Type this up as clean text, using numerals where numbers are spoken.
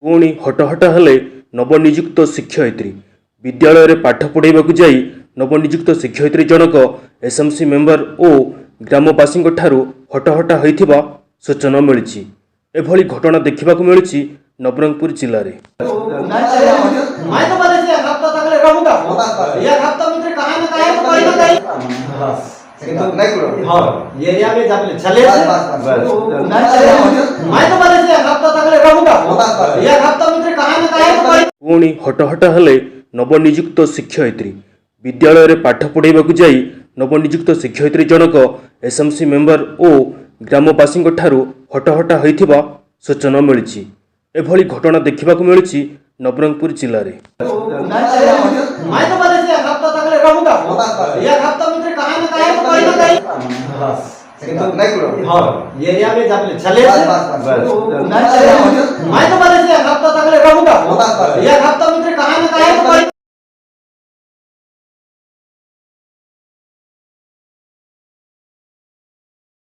पुणी हटहटा हेले नवनियुक्त शिक्षयित्री विद्यालय पाठ पढ़ाइबाकू जाई नवनियुक्त शिक्षयित्री जनक एसएमसी मेंबर और ग्रामवासी हटहटा होइथिबा सूचना मिली। एभली घटना देखा मिली नवरंगपुर जिले में। पुणी हटहटा हेले नवनियुक्त शिक्षयित्री विद्यालय पाठ पढ़ाइबाकू जाई नवनियुक्त शिक्षयित्री जनक एसएमसी मेंबर और ग्रामवासी हटहटा होइथिबा सूचना मिली। एभली घटना देखा मिली नवरंगपुर जिले में। मैं तो